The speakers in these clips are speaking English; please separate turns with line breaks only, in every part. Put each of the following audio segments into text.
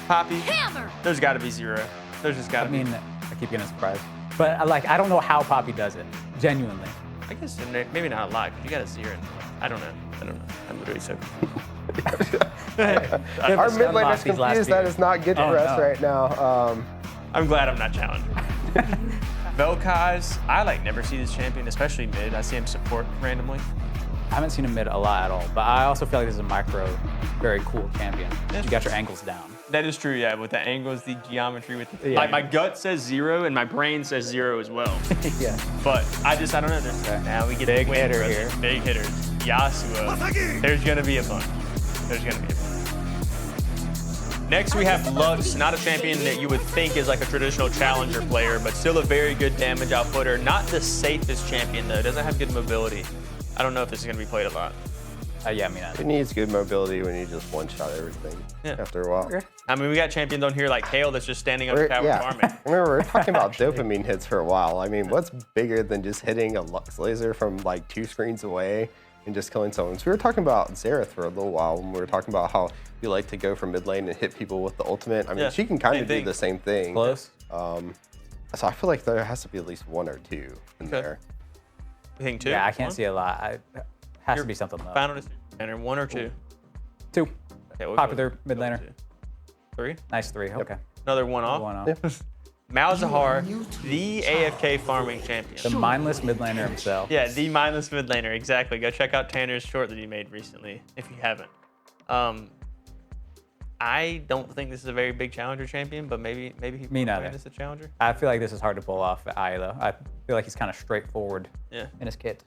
Poppy?
Hammer.
There's got to be 0. There's just got to be.
I mean, I keep getting surprised. But I don't know how Poppy does it, genuinely.
I guess maybe not a lot, because you got a 0 in there. I don't know. I'm literally so confused.
Our mid laner's confused. That is not good for us right now.
I'm glad I'm not challenging. Vel'Koz, I never see this champion, especially mid. I see him support randomly.
I haven't seen him mid a lot at all, but I also feel like this is a micro, very cool champion. You got your angles down.
That is true, yeah, with the angles, the geometry, with the,
Yeah.
my gut says 0 and my brain says 0 as well.
Yeah.
But I don't know. Now we get
Big
the win,
hitter
brother.
here.
Big hitters. Yasuo. There's gonna be a bunch. Next we have Lux, not a champion that you would think is like a traditional challenger player, but still a very good damage outputter. Not the safest champion though. Doesn't have good mobility. I don't know if this is gonna be played a lot.
Yeah, I mean,
It needs good mobility when you just one-shot everything after a while.
Okay.
I mean, we got champions on here like Hale that's just standing under tower farming.
Remember, we're talking about dopamine hits for a while. I mean, what's bigger than just hitting a Lux laser from like 2 screens away and just killing someone? So we were talking about Xerath for a little while when we were talking about how you like to go from mid lane and hit people with the ultimate. I mean, she can kind of do the same thing.
Close.
So I feel like there has to be at least 1 or 2 in there.
You think 2?
Yeah, I can't see a lot. Has to be something low.
Final decision, 1 or 2?
2.
Okay, we'll
Popular
go
mid laner.
3?
Nice 3. Okay.
Another 1 off.
1 off.
Malzahar, the AFK farming champion.
The mindless mid laner himself.
Yeah, the mindless mid laner, exactly. Go check out Tanner's short that he made recently, if you haven't. I don't think this is a very big challenger champion, but maybe he
Me neither.
this a challenger.
I feel like this is hard to pull off at Eye, though. I feel like he's kind of straightforward
Yeah.
in his kit.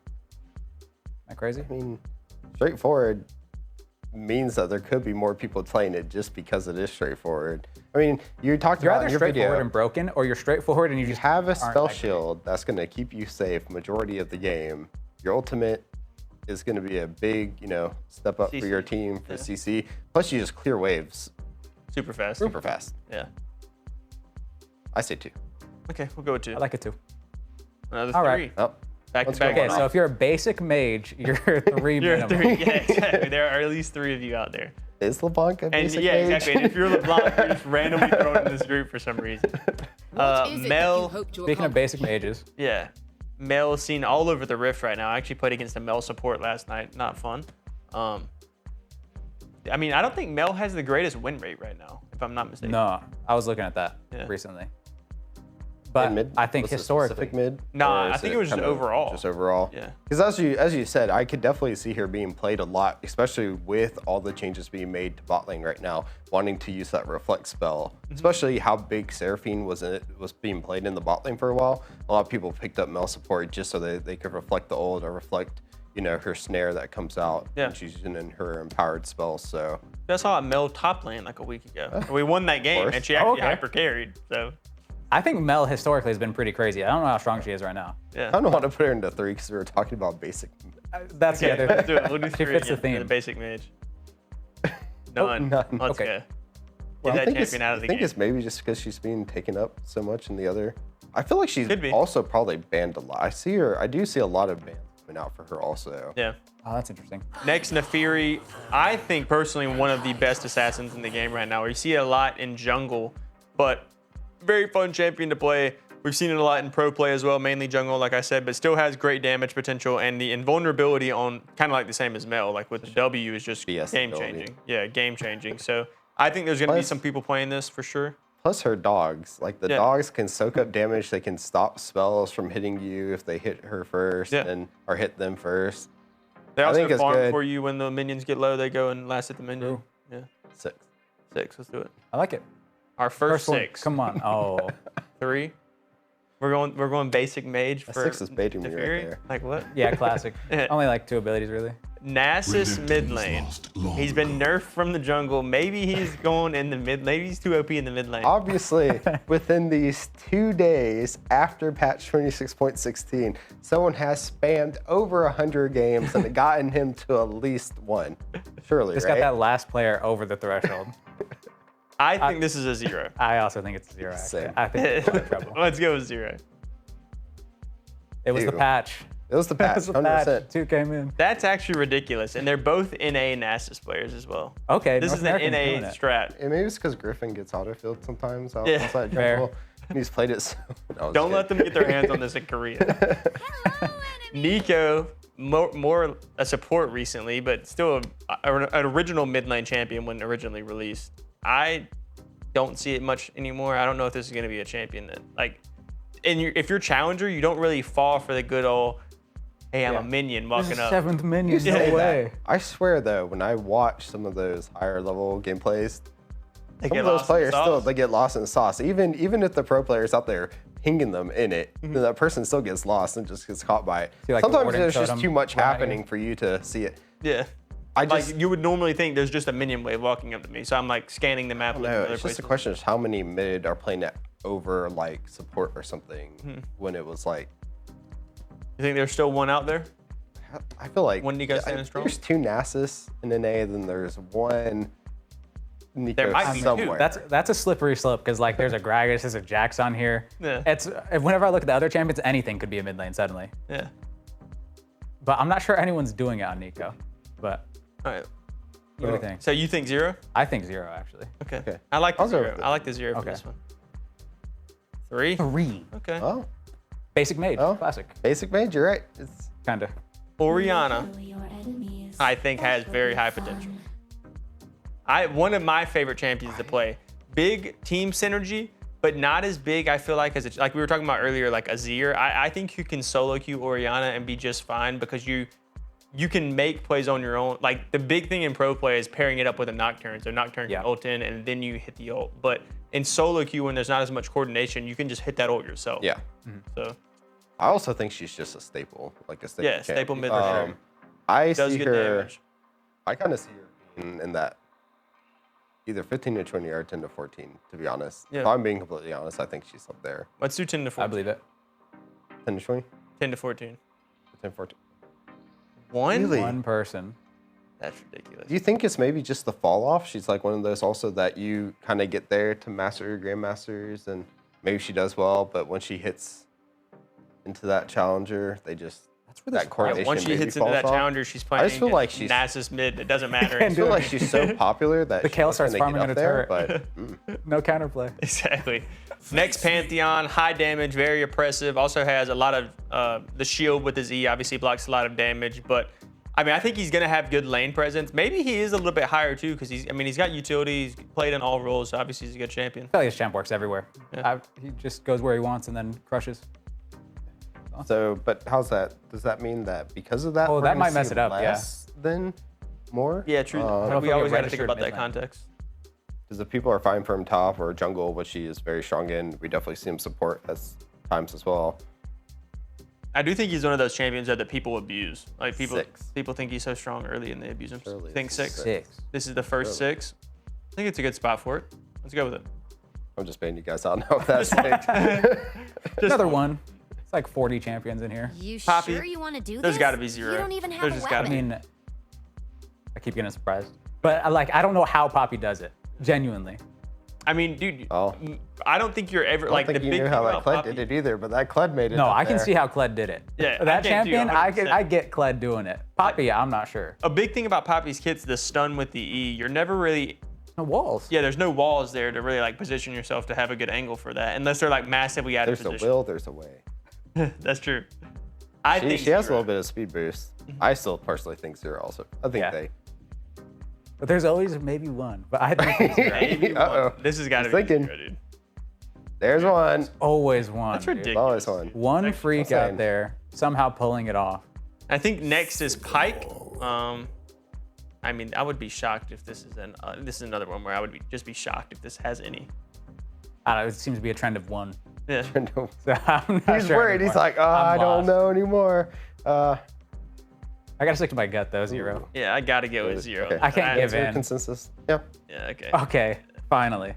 Am I crazy?
I mean, straightforward means that there could be more people playing it just because it is straightforward. I mean, you talked
You're
about
either
in your
straightforward
video,
and broken, or you're straightforward and you
you
just
have a
aren't
spell
that great.
shield that's going to keep you safe majority of the game. Your ultimate is going to be a big, step up for your
CC.
team for CC. Plus, you just clear waves
Super fast.
super fast.
Yeah.
I say 2.
Okay, we'll go with 2.
I like it too.
Another
All
3.
right.
Oh,
Back
let's
to back.
go.
Okay, so if you're a basic mage, you're 3
You're
minimum.
3. Yeah, exactly. There are at least 3 of you out there.
is LeBlanc a
And
basic
yeah,
mage?
exactly. And if you're LeBlanc, you're just randomly thrown in this group for some reason.
What is it that you
Mel,
hope to
Speaking of
accomplish?
basic mages,
yeah. Mel's seen all over the Rift right now. I actually played against a Mel support last night. Not fun. I mean, I don't think Mel has the greatest win rate right now, if I'm not mistaken.
no, I was looking at that
Yeah.
recently. But
In mid?
I think
Was it
historically,
specific mid?
Nah,
Or
I
is
think it was just
kind of
overall.
Just overall.
Yeah.
Because as you said, I could definitely see her being played a lot, especially with all the changes being made to bot lane right now, wanting to use that reflect spell. Especially how big Seraphine was being played in the bot lane for a while. A lot of people picked up Mel support just so they could reflect the ult or reflect, her snare that comes out when she's using her empowered spell. So
I saw a Mel top lane like a week ago. We won that game,
course.
and she actually
Okay.
hyper carried. So
I think Mel historically has been pretty crazy. I don't know how strong she is right now.
yeah.
I don't want to put her into 3 because we were talking about basic.
That's the
Okay,
other.
let's do it. We'll do
She
3
fits the
again.
theme.
The basic mage. None.
none.
Let's
Okay.
go. Get
Well,
that
I think
champion out of the
I think
game.
it's maybe just because she's being taken up so much in the other. I feel like she's
Could be.
also probably banned a lot. I do see a lot of bans coming out for her also.
Yeah.
Oh, that's interesting.
Next, Nefiri. I think personally one of the best assassins in the game right now. You see it a lot in jungle, but very fun champion to play. We've seen it a lot in pro play as well, mainly jungle, like I said, but still has great damage potential, and the invulnerability on kind of like the same as Mel, like with the W is just
BS
game
ability.
changing. Yeah, game changing. So I think there's gonna be
Plus-
some people playing this for sure.
Plus her dogs, like the
Yeah.
dogs can soak up damage. They can stop spells from hitting you if they hit her first or hit them first.
They
I
also
think it's
farm
good.
for you when the minions get low. They go and last hit the minion.
True.
Yeah,
6.
6. Let's do it.
I like it.
Our first
one.
6.
Come on. Oh,
3. We're going basic mage
A
for
6 is baiting me right
Nefiri?
there.
Like what?
yeah, classic. Only like 2 abilities really.
Nasus mid lane. He's been nerfed from the jungle. Maybe he's going in the mid. Maybe he's too OP in the mid lane.
Obviously, within these 2 days after patch 26.16, someone has spammed over 100 games and gotten him to at least 1. Surely,
Just
right?
got that last player over the threshold.
I think this is a 0.
I also think it's 0. Actually.
Same.
I think it's in trouble.
Let's go with 0.
It was the
Ew.
patch.
It was the patch,
That's a patch.
100%.
2 came in.
That's actually ridiculous. And they're both NA Nasus players as well.
Okay,
This
North
is the
American's doing
NA
it.
strat.
And maybe it's because Griffin gets autofilled sometimes
Yeah.
outside
Fair.
jungle. And he's played it so. No, I'm
Don't
just
let them
kidding.
get their hands on this in Korea. Nico, more a support recently, but still an original mid lane champion when originally released. I don't see it much anymore. I don't know if this is going to be a champion that, like, if you're challenger, you don't really fall for the good old, hey, I'm a minion walking up.
7th minion,
Say
no
that.
way.
I swear though, when I watch some of those higher level gameplays,
They
some
get
of those
lost in the
players still
sauce.
they get lost in the sauce. Even if the pro player's out there pinging them in it, then that person still gets lost and just gets caught by it.
See, like, the
Sometimes
warden
there's
showed
just
him
too much
right
happening
here.
for you to see it.
Yeah.
I just
Like, you would normally think there's just a minion wave walking up to me. So I'm like scanning the map.
no.
looking other
It's just
places.
the question is how many mid are playing it over like support or something when it was like.
You think there's still one out there?
I feel like
One Nico standing strong?
There's 2 Nasus in NA, then there's 1 Nico
There might be 2.
somewhere.
That's a slippery slope because like there's a Gragas, there's a Jax on here.
Yeah.
It's whenever I look at the other champions, anything could be a mid lane suddenly.
Yeah.
But I'm not sure anyone's doing it on Nico. But
All right.
what do you think?
So you think 0?
I think 0 actually.
Okay. I like the
I'll go
0.
with it.
I like the 0 for
Okay.
this one. 3?
3.
Okay.
Oh,
Basic mage,
Oh.
classic,
basic mage, you're right. It's
kinda.
Orianna, I think, has very high potential. One of my favorite champions to play. Big team synergy, but not as big, I feel like, as like we were talking about earlier, like Azir. I think you can solo queue Orianna and be just fine because you can make plays on your own. Like, the big thing in pro play is pairing it up with a Nocturne. So Nocturne can ult in, and then you hit the ult. But in solo queue, when there's not as much coordination, you can just hit that ult yourself.
yeah.
So
I also think she's just a staple, like a staple.
Yeah, staple
champion.
mid for sure.
I
does
see
good
her.
damage.
I kind of see her in that either 15 to 20 or 10 to 14. To be honest,
Yeah.
if I'm being completely honest, I think she's up there.
Let's do 10 to 14.
I believe it.
10 to 20,
10 to 14.
10 to 14.
One?
Really?
One person.
That's ridiculous.
Do you think it's maybe just the fall off? She's like one of those also that you kind of get there to master your grandmasters, and maybe she does well, but when she hits into that challenger, they just
That's where this
that coordination.
Once she
maybe
hits into
falls
that
off.
challenger, she's playing
just feel like she's-
Nasus mid. It doesn't matter.
I feel like she's so popular that
The Kale
she's gonna
starts
get
farming
up
on a
there,
turret.
but
No counterplay.
Exactly. Next Pantheon, high damage, very oppressive. Also has a lot of the shield with his E. Obviously blocks a lot of damage, but I mean, I think he's gonna have good lane presence. Maybe he is a little bit higher too, because he's got utility. He's played in all roles, so obviously he's a good champion.
I feel like his champ works everywhere.
Yeah.
He just goes where he wants and then crushes.
so, but how's that? Does that mean that because of that?
Oh,
we're
that
gonna
might mess
see
it up, yeah.
less Than more?
Yeah, true.
know
But
if
we
he'll
always
get
got to think
registered
about that
mid lane.
context.
Because if people are fine for him top or jungle, which he is very strong in, we definitely see him support as times as well.
I do think he's one of those champions that people abuse. Like people
6.
think he's so strong early and they abuse him.
Surely
Think
it's
6.
6.
This is the first 6. I think it's a good spot for it. Let's go with it.
I'm just baiting you guys out now if that's big.
Another one. It's like 40 champions in here.
You
Poppy,
sure you want to do this?
there's gotta be 0.
You don't even have
There's
a
just
weapon.
gotta
I mean, I keep getting surprised. But I don't know how Poppy does it. Genuinely.
I mean, dude,
Oh.
I don't think you're ever
I
like
don't
the
think you
big
knew
thing
how that
about
Kled
Poppy.
did it either, but that Kled made it.
No,
up
I can
there.
see how Kled did it.
Yeah, I
That
can't do
champion,
100%.
I get Kled doing it. Poppy, I'm not sure.
A big thing about Poppy's kit's the stun with the E. You're never really,
No walls.
yeah, there's no walls there to really like position yourself to have a good angle for that, unless they're like massively out of
There's a
position.
will, there's a way.
That's true. I think
She has a
0.
little bit of speed boost. I still personally think 0 also. I think
Yeah.
they.
But there's always maybe one. But I think it's 0.
Maybe
Uh-oh.
one. This has got to
He's
be
thinking.
0, dude.
There's one.
Always one.
That's
dude.
ridiculous.
Always one.
One
That's
freak
insane.
out there somehow pulling it off.
I think next is Pike. I mean, I would be shocked if this is this is another one where I would just be shocked if this has any.
I don't know, it seems to be a trend of one.
Yeah.
So I'm not
He's
sure
worried. He's
anymore.
like, oh,
I'm
I don't
lost.
know anymore.
I gotta stick to my gut though, 0.
Yeah, I gotta go with 0.
Okay.
I can't give
Zero
in.
consensus. Yeah.
Yeah, okay.
Okay, finally.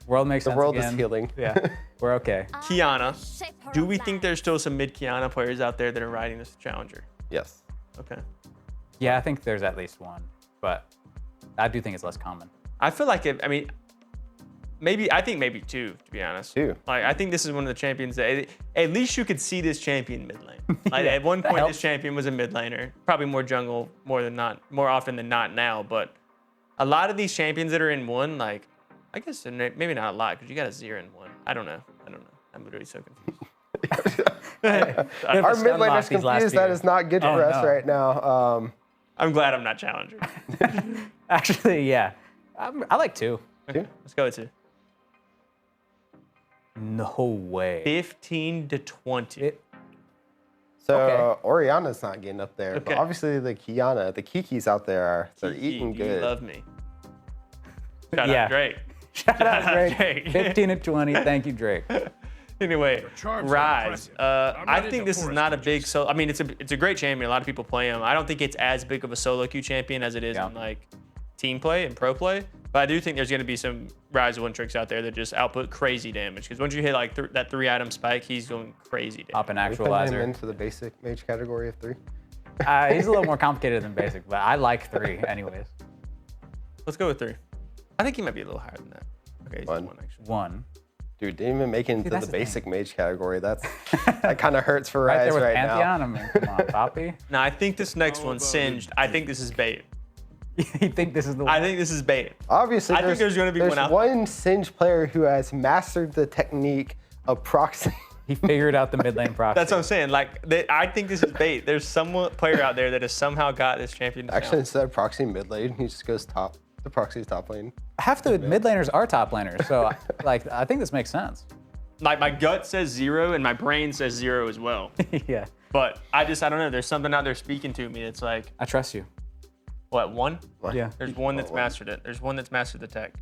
World makes
The
sense
world
again.
is healing.
Yeah, we're okay.
Kiana. Do we think there's still some mid Kiana players out there that are riding this challenger?
Yes.
Okay.
Yeah, I think there's at least one, but I do think it's less common.
I feel like I mean, I think maybe 2, to be honest.
2.
Like, I think this is one of the champions that at least you could see this champion mid lane. Like
Yeah,
at one point,
helps.
this champion was a mid laner, probably more jungle, more often than not now. But a lot of these champions that are in 1, like, I guess maybe not a lot because you got a 0 in 1. I don't know. I'm literally so confused.
Our mid laner's confused. That is not good for us right now.
I'm glad I'm not challenging.
Actually, yeah. I like 2.
Okay, let's go with 2.
No way.
15 to 20.
So
Okay.
Oriana's not getting up there, but
Okay.
obviously the Kikis out there they're eating
You
good.
love me. Shout
Yeah.
out Drake.
Shout out Drake.
Drake.
15 to 20. Thank you, Drake.
Anyway,
charms are
Rise.
impressive. I'm
I
not
think
into
this is
forest
not a
creatures.
big solo. I mean, it's a great champion. A lot of people play him. I don't think it's as big of a solo queue champion as it is
Yeah.
in like team play and pro play. But I do think there's going to be some Rise one tricks out there that just output crazy damage. Because once you hit like that 3-item spike, he's going crazy damage.
Up an
We put him
actualizer.
into the basic mage category of 3.
He's a little more complicated than basic, but I like 3 anyways.
Let's go with 3. I think he might be a little higher than that. Okay, he's
1.
1 actually.
1.
Dude, didn't even make it into
that's
the
the thing.
basic mage category. That kind of hurts for
Right
Rise
there with
right
Pantheon.
now.
I mean, come on, Poppy.
Now I think this next
How
one's
about
singed. I think this is bait.
You think this is the one?
I think this is bait.
Obviously,
I think there's gonna be one out there.
one Singe player who has mastered the technique of proxy.
He figured out the mid lane proxy.
That's what I'm saying. Like, I think this is bait. There's some player out there that has somehow got this champion.
Actually, instead of proxy mid lane, he just goes top. The proxy's top lane.
Half the mid laners are top laners, so like I think this makes sense.
Like, my gut says 0 and my brain says 0 as well.
Yeah,
But I don't know. There's something out there speaking to me. It's like,
I trust you.
what, 1?
Yeah.
There's 1 that's mastered it. There's 1 that's mastered the tech.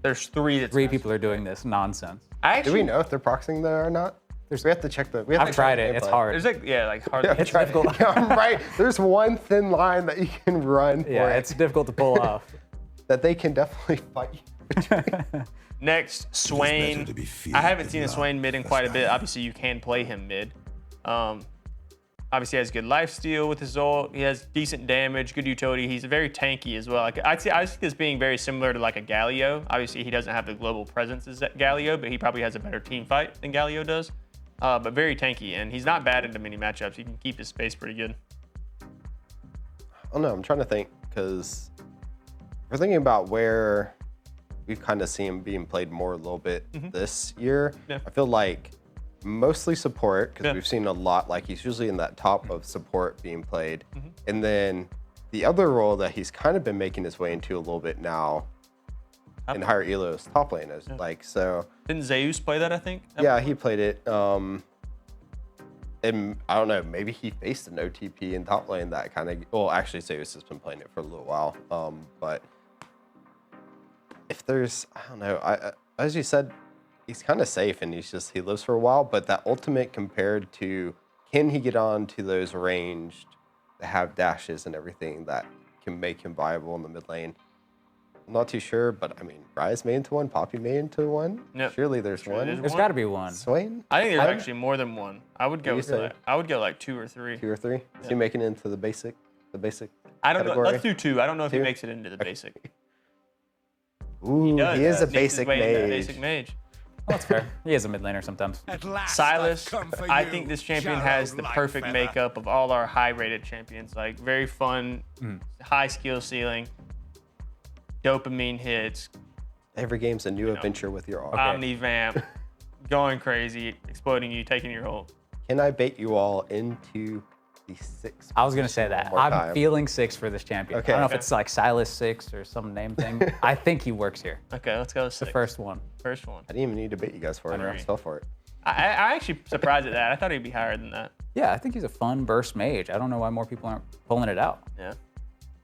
There's 3 that's
3
mastered
people are doing this nonsense.
I
Do
actually,
we know if they're proxying there or not? We have to check the. We have
I've
to
tried
check
it.
the
It's
gameplay.
hard.
There's like, yeah, like hard.
Yeah,
It's
try-
difficult.
Yeah, I'm right. There's one thin line that you can run
Yeah,
for it,
it's difficult to pull off.
that they can definitely fight you.
Next, Swain.
better to be feared
I haven't
than
seen a
loved.
Swain mid in quite a bit. Obviously, you can play him mid. Obviously, he has good lifesteal with his ult. He has decent damage, good utility. He's very tanky as well. Like, I see this being very similar to like a Galio. Obviously, he doesn't have the global presence as Galio, but he probably has a better team fight than Galio does. But very tanky, and he's not bad into many matchups. He can keep his space pretty good.
I don't know. I'm trying to think because we're thinking about where we've kind of seen him being played more a little bit this year.
Yeah.
I feel like mostly support because
Yeah.
we've seen a lot. Like he's usually in that top of support being played, and then the other role that he's kind of been making his way into a little bit now in higher elos top lane is like so.
Didn't Zeus play that, I think?
Yeah, he played it. And I don't know, maybe he faced an OTP in top lane that kind of, well, actually, Zeus has been playing it for a little while. But if there's, I don't know, as you said, he's kind of safe and he lives for a while. But that ultimate compared to, can he get on to those ranged that have dashes and everything that can make him viable in the mid lane? I'm not too sure, but I mean, Rise made into one, Poppy made into one.
Yep.
Surely there's
Surely
one.
there's
There's
one.
got to be one.
Swain?
I think there's
I-
actually more than one. I would go
you
with
say?
like, I would go like 2 or 3.
2 or 3? Is he making it into the basic?
I don't know.
category?
Let's do 2. I don't know if he
2?
makes it into the basic.
Ooh, he
does.
is a
Sneaks his
basic
way into the
mage.
Basic mage.
Well, that's fair. He is a mid laner sometimes.
At last,
Silas,
I've come for
I
you,
think this champion
Shadow
has the perfect
Lightfeather.
makeup of all our high-rated champions. Like, very fun, high skill ceiling, dopamine hits,
Every game's a new adventure with your art.
omni-vamp, going crazy, exploding you, taking your ult.
Can I bait you all into the 6?
I was gonna say that.
One more
I'm
time.
feeling 6 for this champion.
Okay.
I don't know if it's like Silas 6 or some name thing. I think he works here.
Okay, let's go with 6.
The first one.
First one.
I didn't even need to bait you guys for it. I
Agree.
just fell for it.
I actually surprised at that. I thought he'd be higher than that.
Yeah, I think he's a fun burst mage. I don't know why more people aren't pulling it out.
Yeah.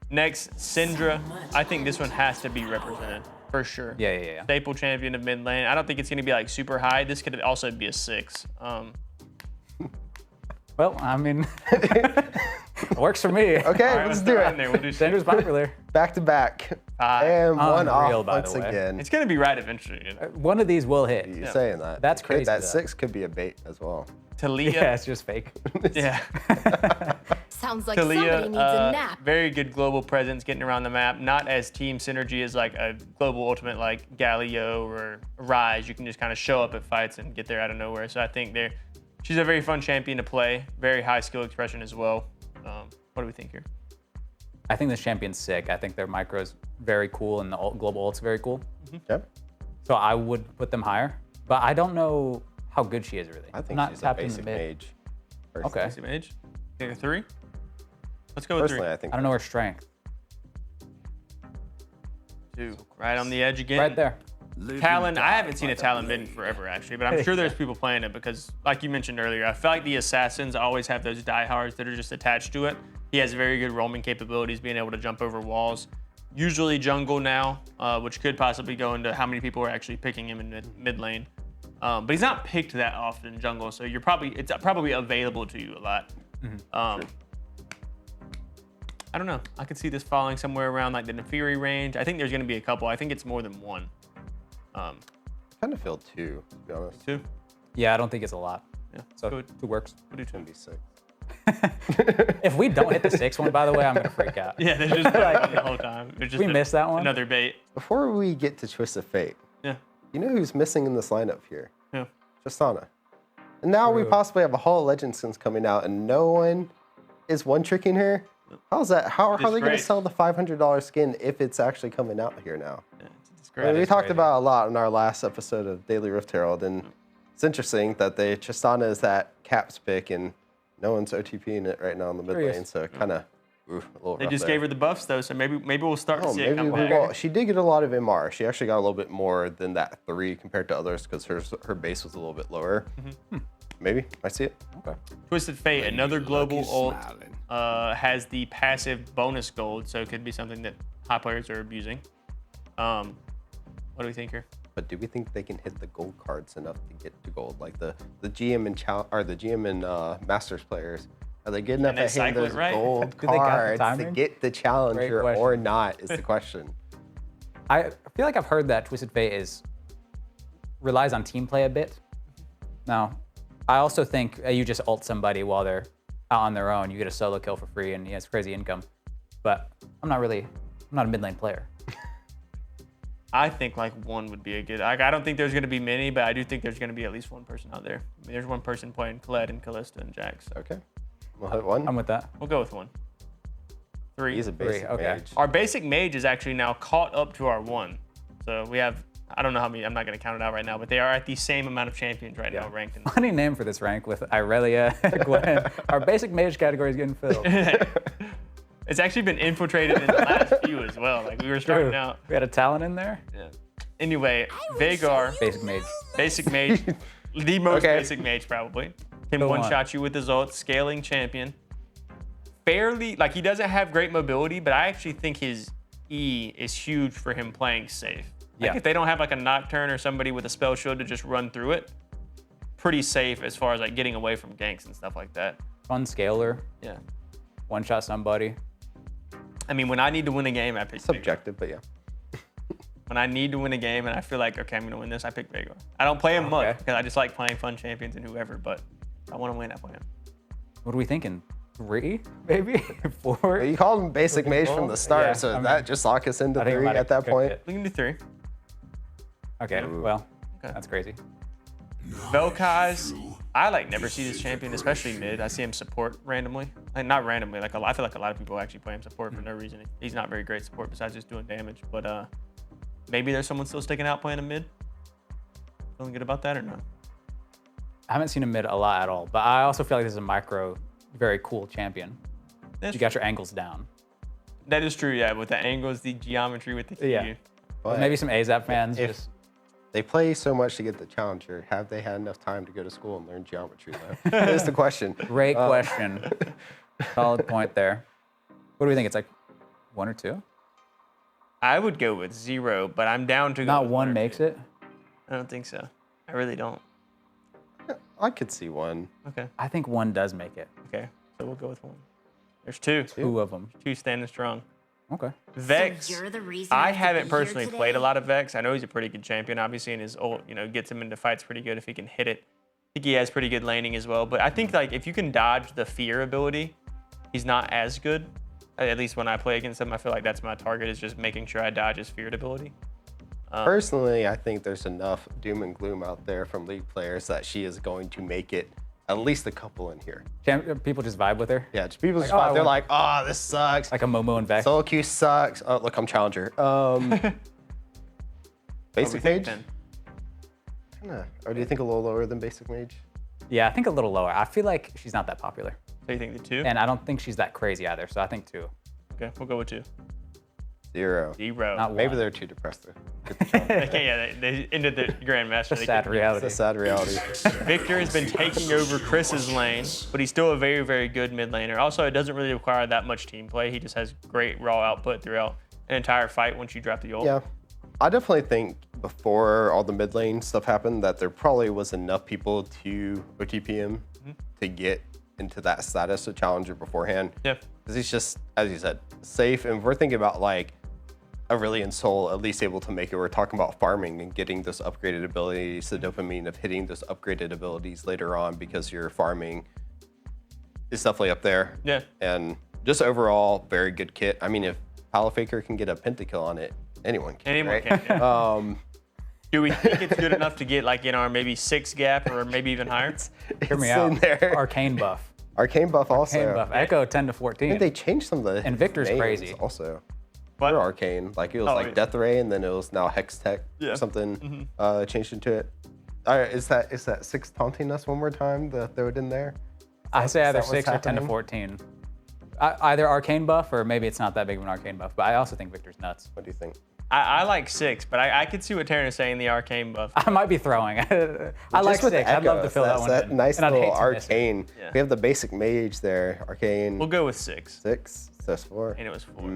Next, Syndra. I think this one has to be represented for sure.
Yeah.
Staple champion of mid lane. I don't think it's going to be like super high. This could also be a 6.
Well, I mean, it works for me.
Okay,
All right,
let's
throw
do
it in
it.
there. We'll do 6.
Syndra's popular.
Back to back. And one
Unreal,
off
by the
once
way.
again.
It's going to be right eventually. You know?
One of these will hit.
You're saying that.
That's crazy,
That
though.
6 could be a bait as well.
Talia.
Yeah, it's just fake.
Yeah.
Sounds like somebody needs a
Talia,
nap.
very good global presence getting around the map. Not as team synergy as like a global ultimate like Galio or Rise. You can just kind of show up at fights and get there out of nowhere. So I think she's a very fun champion to play. Very high skill expression as well. What do we think here?
I think this champion's sick. I think their micro's very cool and the global ult's very cool.
Yep.
So I would put them higher, but I don't know how good she is really.
I think
Not
she's a
tapped in the
basic
mid.
mage. personally.
Okay.
Basic mage. Take a 3. Let's go with 3.
Personally, I think
I don't know her strength.
2. Right on the edge again.
Right there.
Talon, I haven't seen a Talon mid in forever, actually, but I'm sure there's people playing it because, like you mentioned earlier, I feel like the assassins always have those diehards that are just attached to it. He has very good roaming capabilities, being able to jump over walls. Usually jungle now, which could possibly go into how many people are actually picking him in mid lane. But he's not picked that often in jungle, so it's probably available to you a lot.
Sure.
I don't know. I could see this falling somewhere around like the Neferi range. I think there's going to be a couple. I think it's more than one.
Kind of feel 2, to be honest.
2.
Yeah, I don't think it's a lot.
Yeah.
So
Good.
2 works.
What do you
It's
think?
gonna be 6.
If we don't hit the 6th one, by the way, I'm gonna freak out.
Yeah, they're just like, the whole time. It's just
We missed that one?
Another bait.
Before we get to Twist of Fate,
Yeah.
you know who's missing in this lineup here?
Yeah.
Tristana. And now we
True.
possibly have a Hall of Legends skins coming out, and no one is one-tricking her. How's that? How are they going to
Disgrace.
sell the $500 skin if it's actually coming out here now?
Yeah, it's a
I
disgrace.
mean, we
is
talked
crazy.
about a lot in our last episode of Daily Rift Herald, and it's interesting that Tristana is that caps pick, and no one's OTPing it right now in the mid
Curious.
lane, so it kind of a little
They
rough
just
there.
gave her the buffs though, so maybe we'll start to
Oh,
see it come
maybe
back.
well, she did get a lot of MR. She actually got a little bit more than that 3 compared to others because her base was a little bit lower. Maybe I see it.
Okay.
Twisted Fate, another global ult, has the passive bonus gold, so it could be something that high players are abusing. What do we think here?
But do we think they can hit the gold cards enough to get to gold? Like the GM and the GM and Masters players, are they good enough
they
at hitting
cycle it
those
right?
gold
Do they got the
cards to
timing?
get the challenger
question.
or not? Is the question.
I feel like I've heard that Twisted Fate relies on team play a bit. Now, I also think you just ult somebody while they're out on their own. You get a solo kill for free, and he has crazy income. But I'm not a mid lane player.
I think like 1 would be a good. I don't think there's going to be many, but I do think there's going to be at least 1 person out there. I mean, there's 1 person playing Colette and Callista and Jax.
Okay, we'll hit 1.
I'm with that.
We'll go with 1. 3.
He's a basic
okay.
mage.
Our basic mage is actually now caught up to our 1. So we have, I don't know how many, I'm not going to count it out right now, but they are at the same amount of champions right now ranked in.
Funny name for this rank with Irelia, Gwen. Our basic mage category is getting filled.
It's actually been infiltrated in the last few as well. Like we were starting out.
We had a talent in there.
Yeah. Anyway, Vhagar,
Basic mage.
basic mage, the most
Okay.
basic mage probably. Can
The one.
one-shot you with his ult, scaling champion. Fairly, like he doesn't have great mobility, but I actually think his E is huge for him playing safe. Like
Yeah.
if they don't have like a Nocturne or somebody with a spell shield to just run through it, pretty safe as far as like getting away from ganks and stuff like that.
Fun scaler.
Yeah.
One shot somebody.
I mean, when I need to win a game, I pick Vhagar.
Subjective, but yeah.
When I need to win a game and I feel like, okay, I'm gonna win this, I pick Vhagar. I don't play him much
Okay.
because I just like playing fun champions and whoever, but if I want to win, I play him.
What are we thinking? 3, maybe? 4?
But you called him basic mage from the start,
Yeah,
so
I mean,
that just lock us into
I think I
3
might have
at that
cooked
point.
it.
We can do 3.
Okay, well,
Okay.
that's crazy.
Vel'Koz, I like never see this champion, especially mid. I see him support randomly. Like not randomly, like I feel like a lot of people actually play him support for no reason. He's not very great support besides just doing damage. But maybe there's someone still sticking out playing him mid. Feeling good about that or no?
I haven't seen him mid a lot at all, but I also feel like this is a micro, very cool champion.
That's
You got your angles down.
That is true, yeah. With the angles, the geometry with the Q.
Yeah.
But
Maybe some AZAP fans
if-
just.
they play so much to get the challenger. Have they had enough time to go to school and learn geometry, though? That is the question.
Great question. Solid point there. What do we think? It's like 1 or 2?
I would go with 0, but I'm down to go
Not
with
1
or
makes
2.
it.
I don't think so. I really don't.
I could see 1.
Okay.
I think 1 does make it.
Okay. So we'll go with 1. There's 2.
2 of them.
2 standing strong.
Okay.
Vex.
So you're the reason
I
have to
haven't
be
personally
here
played a
today?
lot of Vex. I know he's a pretty good champion, obviously, and his ult, gets him into fights pretty good if he can hit it. I think he has pretty good laning as well. But I think like if you can dodge the fear ability, he's not as good. At least when I play against him, I feel like that's my target, is just making sure I dodge his feared ability.
Personally, I think there's enough doom and gloom out there from League players that she is going to make it at least a couple in here.
People just vibe with her.
Yeah, just people just
Like, oh,
vibe. They're like, oh, this sucks.
Like a Momo and Vex.
Solo queue sucks. Oh, look, I'm challenger. Basic mage? Kinda. Or do you think a little lower than basic mage?
Yeah, I think a little lower. I feel like she's not that popular.
So you think the 2?
And I don't think she's that crazy either, so I think 2.
Okay, we'll go with 2.
0.
0.
Not
Maybe
1.
they're too depressed.
They ended the Grandmaster.
It's a sad reality.
It's a sad reality.
Victor has been taking over Chris's lane, but he's still a very, very good mid laner. Also, it doesn't really require that much team play. He just has great raw output throughout an entire fight once you drop the ult.
Yeah. I definitely think before all the mid lane stuff happened that there probably was enough people to OTP him to get into that status of challenger beforehand.
Yeah.
Because he's just, as you said, safe. And we're thinking about like Aurelion Sol at least able to make it. We're talking about farming and getting those upgraded abilities, the dopamine of hitting those upgraded abilities later on because you're farming is definitely up there.
Yeah.
And just overall, very good kit. I mean, if Palafaker can get a pentakill on it, anyone can.
Anyone
right?
can. Yeah. Do we think it's good enough to get like in our maybe 6 gap or maybe even higher?
Hear me
It's in
out.
there.
Arcane buff.
Arcane buff also.
Arcane buff. Echo 10 to
I
14.
think they changed some of the
And Victor's
names
crazy.
also.
What?
For Arcane. Like it was like
yeah.
Death Ray and then it was now Hex Tech
Yeah.
or something changed into it. Is that 6 taunting us one more time to throw it in there?
I say either
that what's
6 or 10 to
happening?
14. Either arcane buff or maybe it's not that big of an arcane buff, but I also think Victor's nuts.
What do you think?
I like 6, but I could see what Taryn is saying, the arcane buff.
I might be throwing. I like
Just with
6. I'd love to
Echo,
fill that
that's
one
that
in.
nice
And I'd
little
hate to miss it.
Arcane.
Yeah.
We have the basic mage there. Arcane.
We'll go with 6.
6. So that's 4.
And it was 4.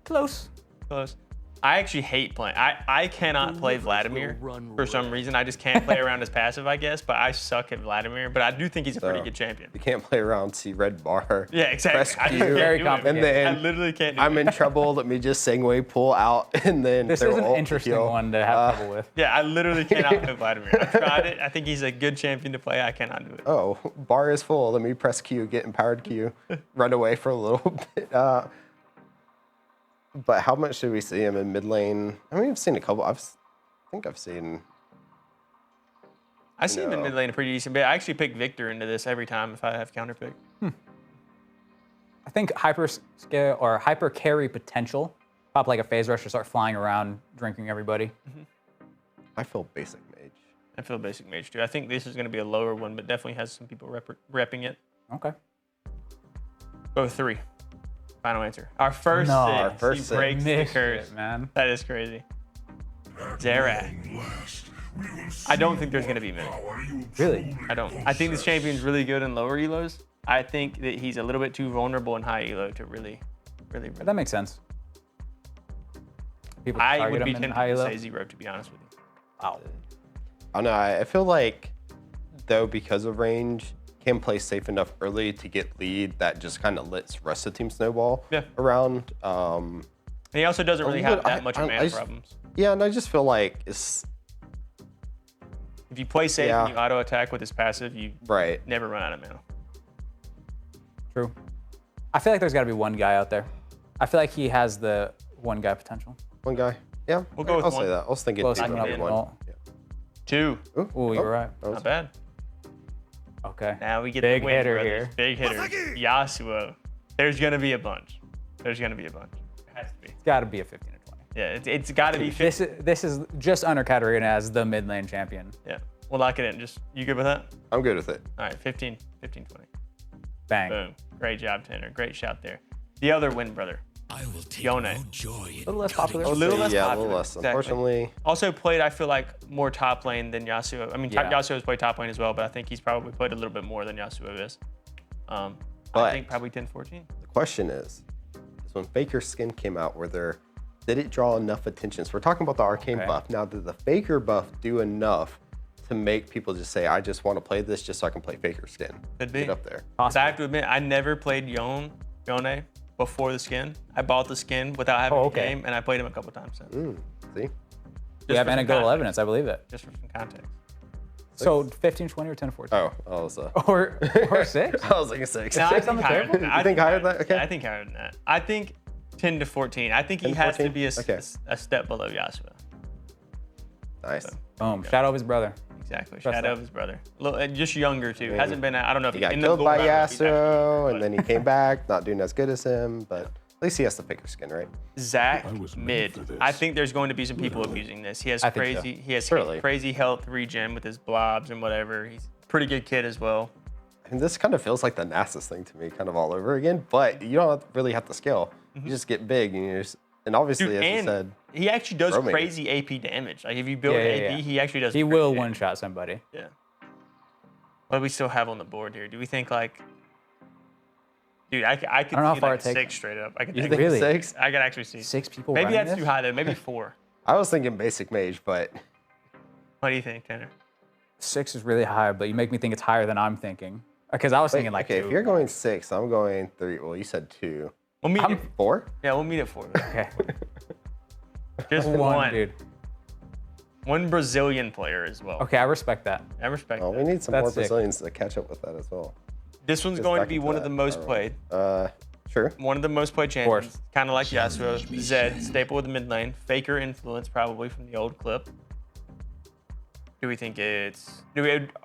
Close.
Close. I actually hate playing. I cannot play Vladimir for some reason. I just can't play around his passive, I guess. But I suck at Vladimir. But I do think he's a pretty
So,
good champion.
You can't play around, see red bar.
Yeah, exactly.
Press
I just
Q.
can't
Very
do it.
complicated.
And then
I literally can't do
I'm
it.
in trouble. Let me just Sangway pull out and then
This
throw
is an
ult to
interesting
heal.
one to have trouble with.
Yeah, I literally cannot play Vladimir. I've tried it. I think he's a good champion to play. I cannot do it.
Oh, bar is full. Let me press Q, get empowered Q, run away for a little bit. But how much do we see him in mid lane? I mean, I've seen a couple. I think I've seen.
I see him in
No.
mid lane a pretty decent bit. I actually pick Victor into this every time if I have counter pick.
I think hyper scale or hyper carry potential. Pop like a phase rush to start flying around, drinking everybody.
I feel basic mage.
I feel basic mage too. I think this is going to be a lower one, but definitely has some people repping it.
Okay.
Go 3. Final answer. Our first
No.
6.
Our first
He
six.
breaks the
Missed
curse.
it, man.
That is crazy. Zerak. I don't think there's going to be many.
Really?
I don't. I think this champion's really good in lower elos. I think that he's a little bit too vulnerable in high elo to really.
That makes sense. People
I
target
would be
him in
tempted
high
to
elo.
say 0, to be honest with you.
Wow.
I don't know. I feel like, though, because of range, can play safe enough early to get lead that just kind of lets rest of the team snowball
Yeah.
around.
And he also doesn't really have that much mana problems.
Yeah, and I just feel like it's
If you play safe
Yeah.
and you auto attack with his passive, you
right.
never run out of mana.
True. I feel like there's got to be one guy out there. I feel like he has the one guy potential.
One guy. Yeah,
We'll go with
I'll
one.
say that. I was thinking
Close
two,
enough.
but one.
Well,
Yeah.
2.
Ooh, you were right.
that was-
Not bad.
Okay.
Now we get
Big
the win,
hitter
brothers.
here.
Big hitter. Yasuo. There's going to be a bunch. There's going to be a bunch. It has to be.
It's got to be a 15 or 20.
Yeah, it's got to be 50.
This is just under Katarina as the mid lane champion.
Yeah. We'll lock it in. Just, you good with that?
I'm good with it.
All right, 15, 20.
Bang.
Boom. Great job, Tanner. Great shout there. The other win, brother.
I will take
Yone.
no joy in
A little less popular.
A little less
yeah, a
popular.
little less.
Exactly.
Unfortunately,
Also played, I feel like, more top lane than Yasuo. I mean,
Yeah.
Yasuo's played top lane as well, but I think he's probably played a little bit more than Yasuo is. I
But-
think probably 10, 14.
the question is when Faker's skin came out, did it draw enough attention? So we're talking about the arcane
Okay.
buff. Now, did the Faker buff do enough to make people just say, I just want to play this just so I can play Faker skin?
Could be.
Get up there.
Because I have to admit, I never played Yone before the skin. I bought the skin without having
Oh,
the
okay.
game, and I played him a couple times since.
See?
We have
for some
anecdotal
context.
evidence, I believe it.
Just for some context.
So 15, 20, or 10, 14?
Oh, I was
Or 6?
I was thinking 6.
No, I
Six on
think
the
higher
table?
than that.
You think higher than that? Okay.
I think higher than that. I think 10 to 14. I think he
10 to
has to
14?
be
Okay.
a step below Yasuo.
Nice.
Boom. Shadow of his brother.
Exactly.
Trust
Shadow
that.
of his brother. Just younger too. Hasn't been. I don't know if
He got
in
killed
the
by
lore, I don't know if he's actually
Yasuo,
younger,
and then he came back, not doing as good as him, but at least he has the thicker skin, right?
Zach
I was made
mid.
for this.
I think there's going to be some people abusing this. He has
I think so.
crazy. He has
Surely.
crazy health regen with his blobs and whatever. He's a pretty good kid as well.
And this kind of feels like the Nasus thing to me, kind of all over again, but you don't really have to scale. You just get big, and and obviously,
Dude,
as you
and
said,
he actually does
roaming.
crazy AP damage. Like if you build
Yeah, yeah,
AP,
yeah.
he actually does.
He
crazy
will
damage.
one-shot somebody.
Yeah. What do we still have on the board here? Do we think like? Dude, I could
I don't know how
see
far
like
it takes
6 straight up. I could
you
think
think
Really?
6?
I could actually see
6 people
Maybe
running
that's
this?
too high though. Maybe 4.
I was thinking basic mage, but
What do you think, Tanner?
6 is really high, but you make me think it's higher than I'm thinking. Because I was thinking like
okay,
2.
if you're going 6, I'm going 3. Well, you said 2.
We'll meet.
4?
Yeah, we'll meet at 4.
Okay.
Just
One, dude.
One Brazilian player as well.
Okay, I respect that.
I respect
Well,
that.
we need some
That's
more
sick.
Brazilians to catch up with that as well.
This one's
Just
going to
back
be
into
one of
that.
the most
Alright.
played.
Sure.
One of the most played
course.
champions. Kind of like Yasuo. Zed, staple of the mid lane. Faker influence probably from the old clip. Do we think it's?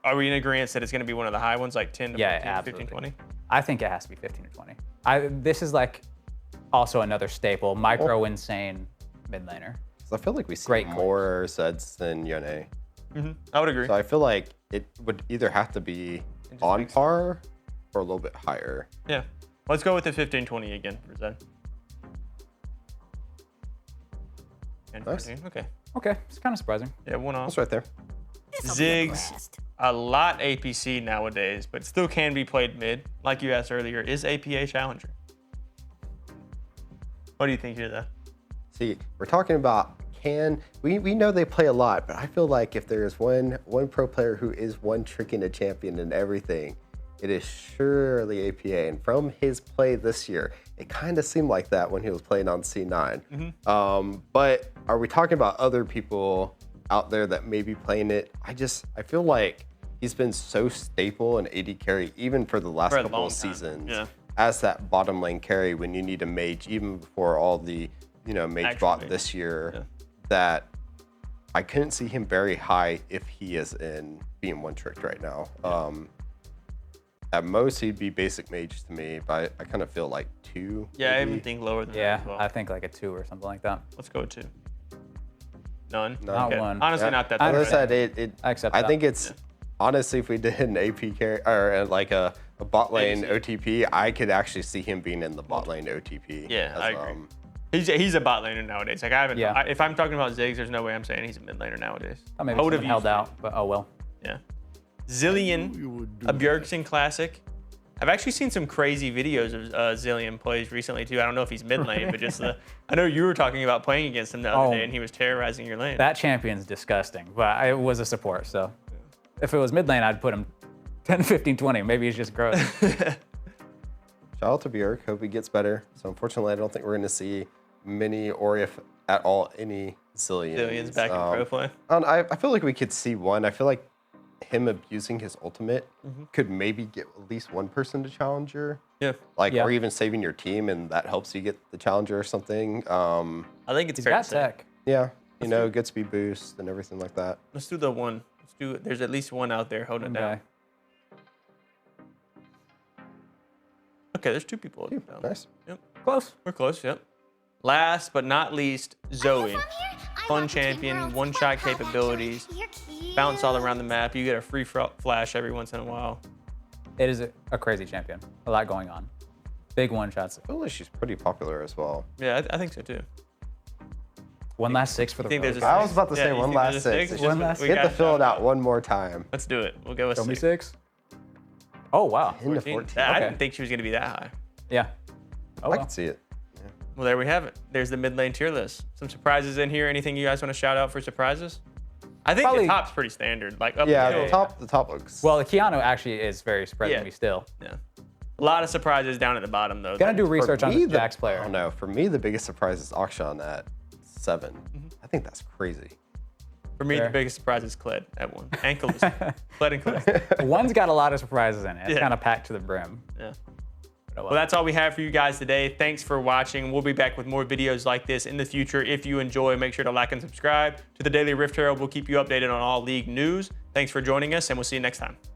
Are we in agreement that it's going to be one of the high ones, like 10 to
Yeah,
14,
absolutely.
15, 20?
I think it has to be 15 or 20. This is like also another staple, micro insane mid laner.
So I feel like we see
Great
more Zeds than Yone.
I would agree.
So I feel like it would either have to be
just
on
makes
par or a little bit higher.
Yeah. Let's go with the 15, 20 again for Zed. 10,
Nice.
14, okay.
Okay, it's kind of surprising.
Yeah, one off.
That's right there.
Ziggs, a lot APC nowadays, but still can be played mid. Like you asked earlier, is APA challenger? What do you think here, though?
See, we're talking about we know they play a lot, but I feel like if there is one pro player who is one tricking a champion and everything, it is surely APA. And from his play this year, it kind of seemed like that when he was playing on C9. But are we talking about other people out there that may be playing it? I feel like he's been so staple in AD carry, even for the last
For a
couple
long
of
time,
seasons,
yeah.
as that bottom lane carry when you need a mage, even before all the mage
Actual
bot
mage.
this year,
Yeah.
that I couldn't see him very high if he is in being one tricked right now. At most, he'd be basic mage to me, but I kind of feel like 2.
Yeah, I
maybe.
even think lower than
Yeah,
that as well.
I think like a 2 or something like that.
Let's go with 2. None?
Not
Okay.
one.
Honestly,
Yeah.
not that
I
As I
bad.
said,
I accept
I
that.
think it's honestly, if we did an AP carry or like a bot lane
ADC.
OTP, I could actually see him being in the bot lane OTP.
Yeah,
as,
I agree. He's a bot laner nowadays. Like I haven't.
Yeah.
If I'm talking about Ziggs, there's no way I'm saying he's a mid laner nowadays.
Oh, maybe
I would have
someone held
used
out, but oh well.
Yeah. Zillion, a Bjergsen classic. I've actually seen some crazy videos of Zillion plays recently too. I don't know if he's mid lane, but just I know you were talking about playing against him the other
Oh.
day, and he was terrorizing your lane.
That champion's disgusting, but it was a support, so. If it was mid lane, I'd put him 10, 15, 20. Maybe he's just gross.
Shout out to Björk. Hope he gets better. So unfortunately, I don't think we're going to see many or if at all any Zillions.
Zillion's back in pro play.
I feel like we could see one. I feel like him abusing his ultimate could maybe get at least one person to challenger.
Yeah.
Yeah.
Or even saving your team, and that helps you get the challenger or something.
I think it's
He's
fair to
got
say.
tech.
Yeah, good speed boost and everything like that.
Let's do the one. Let's do it. There's at least one out there holding it down.
Okay.
Okay, there's 2 people holding it down.
Nice.
Yep.
Close.
We're close, yep. Last but not least, Zoe. Fun champion, one-shot capabilities, bounce all around the map. You get a free flash every once in a while.
It is a crazy champion. A lot going on. Big one shots.
I feel like she's pretty popular as well.
Yeah, I think so too.
One last 6 for the
You think there's
road.
a
I was about to
Yeah,
say
you
one
think
last
there's a
6.
It's
It's
just-
One last-
we
Get
got
to
to
fill
shout
it out one more time.
Let's do it. We'll go with
Show me
6.
6. Oh, wow.
10 to
14.
14.
I
Okay.
didn't think she was going to be that high.
Yeah. Oh,
I
well.
can see it.
Well, there we have it. There's the mid lane tier list. Some surprises in here. Anything you guys want to shout out for surprises? I think
Probably-
the top's pretty standard. Like up
Yeah,
until,
the top looks.
Well, Keanu actually is very surprising
Yeah.
me still.
yeah. A lot of surprises down at the bottom though.
Gonna do research on
me,
the Jax player.
I don't know. For me, the biggest surprise is Akshan at 7. I think that's crazy.
For me,
Fair.
the biggest surprise is Kled at one. And Kalista. Kled and Kalista.
One's got a lot of surprises in it. It's
Yeah.
kind of packed to the brim.
Yeah.
But
Well, that's all we have for you guys today. Thanks for watching. We'll be back with more videos like this in the future. If you enjoy, make sure to like and subscribe to the Daily Rift Herald. We'll keep you updated on all league news. Thanks for joining us, and we'll see you next time.